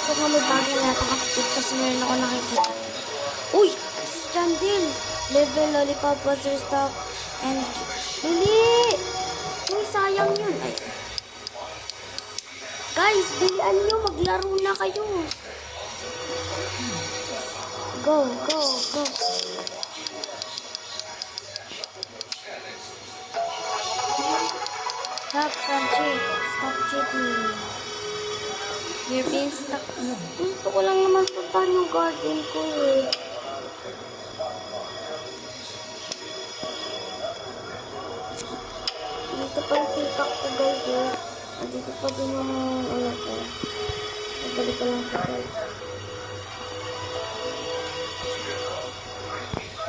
Kung may bagay na nakakapit kasi meron ako nakikita. Uy! Jandil! Level lollipop was restock and... Dili! Uy, sayang yun. Ay. Guys, bilian nyo. Maglaro na kayo. Go, go, go. Stop, cheat. Stop cheating. You're being stuck. Gusto ko lang naman puntahan yung garden ko eh. Dito pa yung peacock ko guys eh. Dito pa din yung ano ko. Nagbalik ko lang siya guys.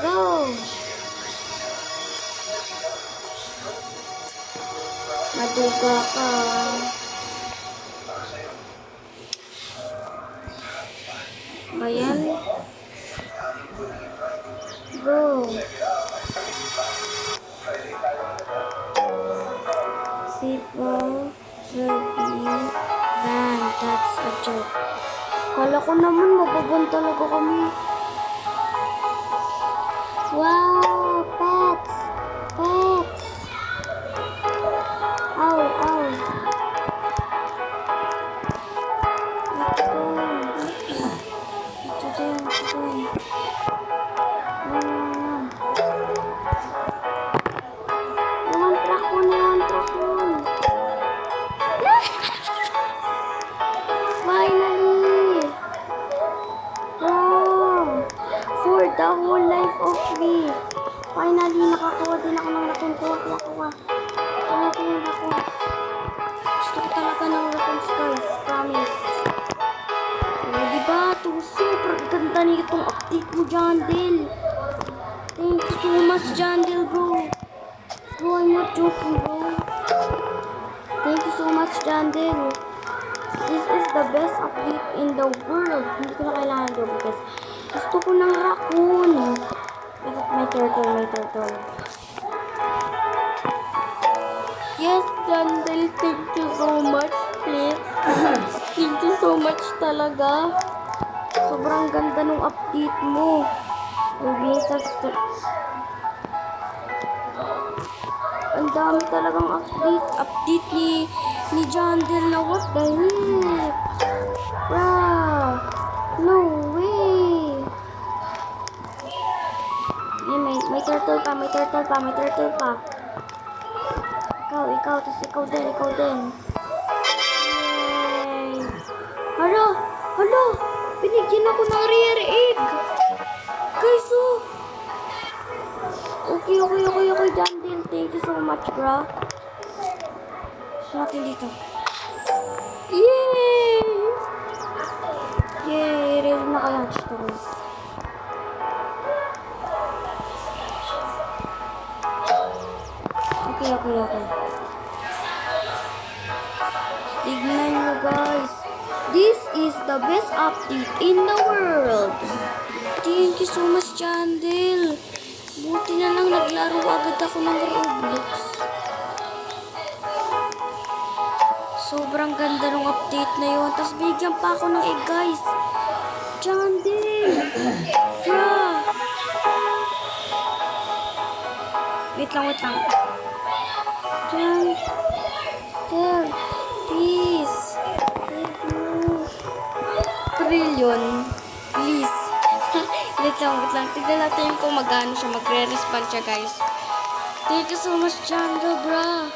Go! Maduga ka. Bayan. Go. People will be banned. That's a joke. Kala ko naman mababan talaga kami. Wow, pets. Pets. Ow, ow. Ito din. Naman trakon. Finally! Wow! For the whole life of me. Finally, nakakuha din ako ng rakon. Kuha. Kaya ko yung rakon. Gusto ko talaga ng rakons guys. Promise. Diba? Ito super ganda nitong update mo, Jandil. Thank you so much, Jandil, bro. Bro, I'm not joking, bro. Thank you so much, Jandil. This is the best update in the world. Hindi ko na kailangan gawin guys. Gusto ko ng raccoon. May turtle. Yes, Jandil, thank you so much, please. Thank you so much talaga. Sobrang ganda nung update mo. Ang dami talagang update ni Jandil na what the heck? Wow! No way! May turtle pa. Ikaw, tapos ikaw din. Yay! Hala! Binigyan ako ng rare egg! Guys, oh! Okay, Jandil. Thank you so much, bro. Natin dito. Yay! Ready na kaya ito, guys. Okay. Tignan nyo, guys. This is the best update in the world. Thank you so much, Jandil. Buti na lang naglaro agad ako ng Roblox. Sobrang ganda ng update na yun. Tapos bigyan pa ako ng egg, guys. Jandil! Yeah! Wait lang. Jandil! Please! Trillion. Please. Wait lang. Tignan natin kung magano siya. Magre-respond siya, guys. Thank you so much, Jandil, bro.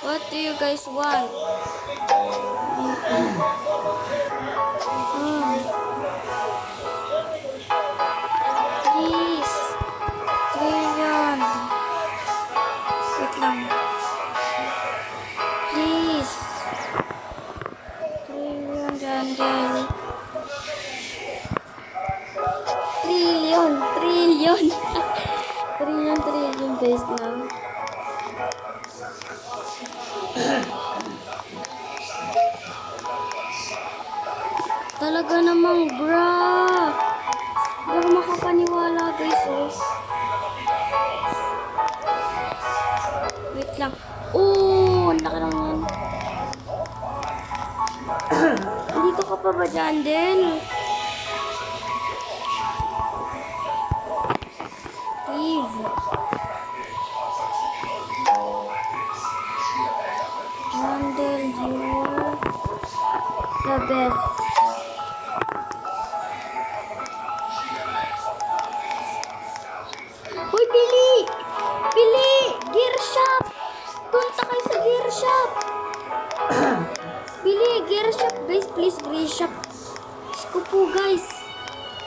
What do you guys want? Please. Trillion. Wait lang. Please. Trillion, Jandil. Trillion. Trillion, guys, na. Talaga namang, bra. Hindi ako makapaniwala, guys, oh. Wait lang. Oh, ang laki lang yan. Dito ka pa ba dyan din? Eve. Jandel, you're the best. Hoy, Billy! Billy! Gear shop! Punta kayo sa gear shop! Billy, gear shop, guys. Please, gear shop. Diyos ko po, guys.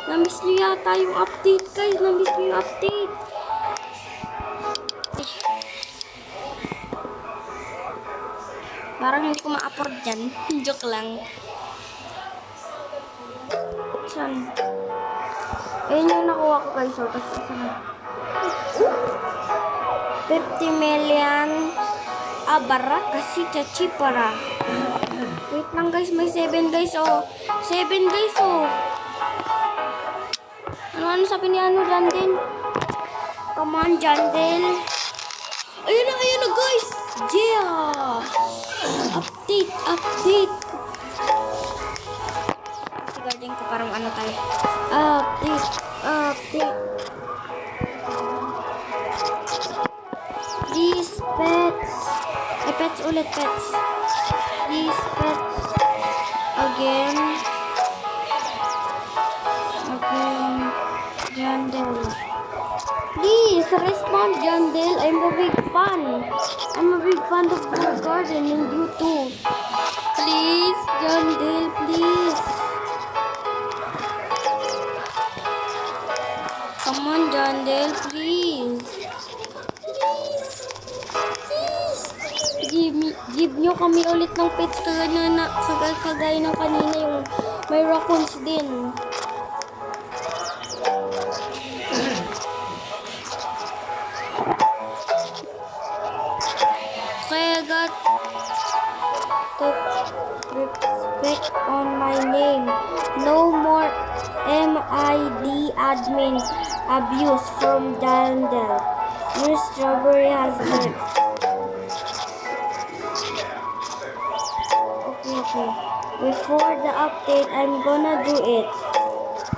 Namiss nyo yata yung update, guys. Namiss nyo yung update. Ay. Parang hindi ko ma-afford dyan. Joke lang. Saan? Ayun yung nakuha ko, guys. So, tapos saan? 50 million abara kasi chachi para. Wait lang, guys. May 7, guys. Oh. 7, guys. Oh. Ano sabi ni Jandel? Come on, Jandel. Ayun na, guys. Yeah. Update. Sigarding ko parang ano tayo. Update. These pets. Pets ulit, pets. These pets. Again. Jandel. Please, respond, Jandel. I'm a big fan of your garden and you too. Please, Jandel, please. Come on, Jandel, please. Give nyo kami ulit ng pets kagaya ng kanina yung may raccoons din. Kaya got to respect on my name. No more MID admin abuse from Jandel. Your strawberry has left. Okay. Before the update, I'm gonna do it.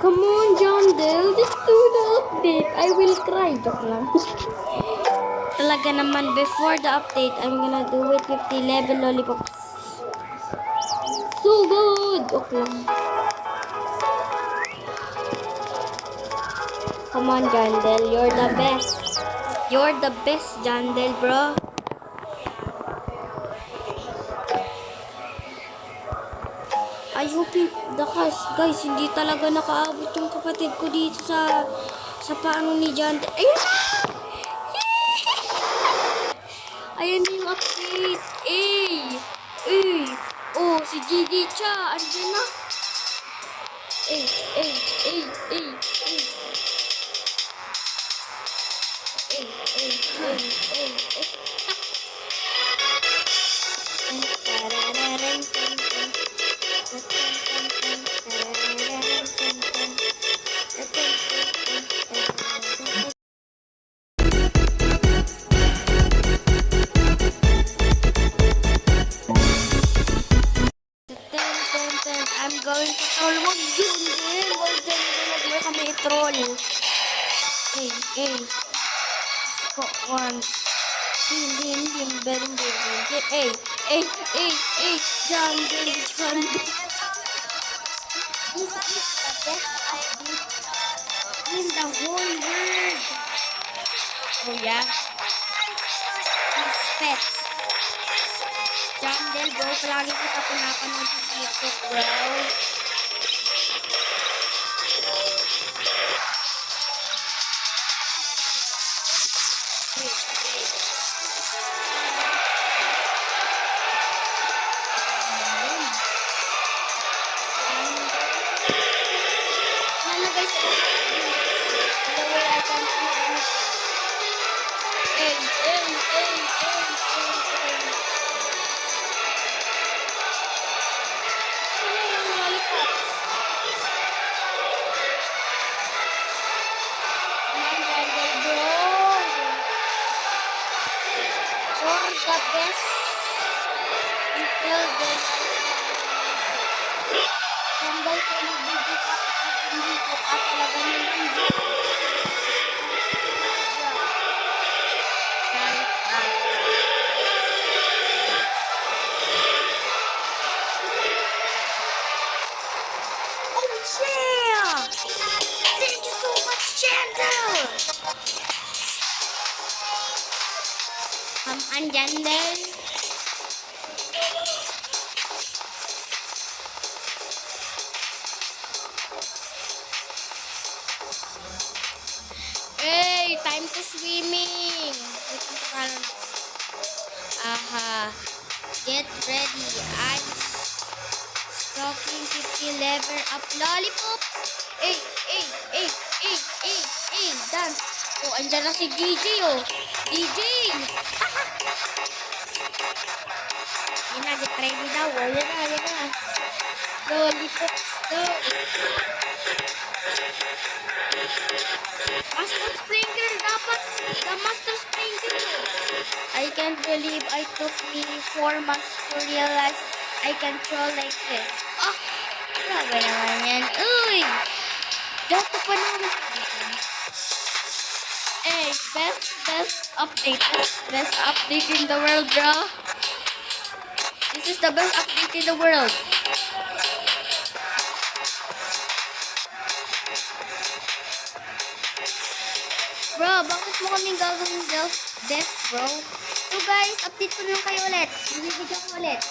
Come on, Jandel. Just do the update. I will cry. Joke lang. Talaga naman, before the update, I'm gonna do it with 11 lollipops. So good! Okay lang. Come on, Jandel. You're the best. You're the best, Jandel, bro. I hope guys, hindi talaga nakaabot yung kapatid ko dito sa paano ni Jandel. Ayun na! Ayan na yung update. Oh, si Gigi Cha. Andiyan na. I'm going to troll. Wag yun din. Wag mo kami i-troll. Once. Bim. Jandel. This is the best update in the whole world. Oh yeah. These pets. Jandel, bro. Palagi kita pinapanood sa TikTok, bro. The best until the dito ka talaga naman dyan. Oh yeah! Thank you so much, Chandler! Andyan din. Hey, time to swimming. Wait, ang pangalan ako. Aha. Get ready. I'm talking 50 level up lollipop. Hey, hey, hey, hey, hey, hey, dance. Oh, andyan na si DJ, oh. DJ! Yan na, get ready daw. Oh, yan na, yan na. Lollipops daw. Master Sprinkler dapat. The Master Sprinkler. I can't believe I took me 4 months to realize I can throw like this. Oh, grabe naman yan. Uy! Dato pa naman. Hey, best update. Best update in the world, bro. This is the best update in the world. Bro, bakit mo kaming gagawin death, bro? So guys, update ko lang kayo ulit. Bibigyan ko ulit.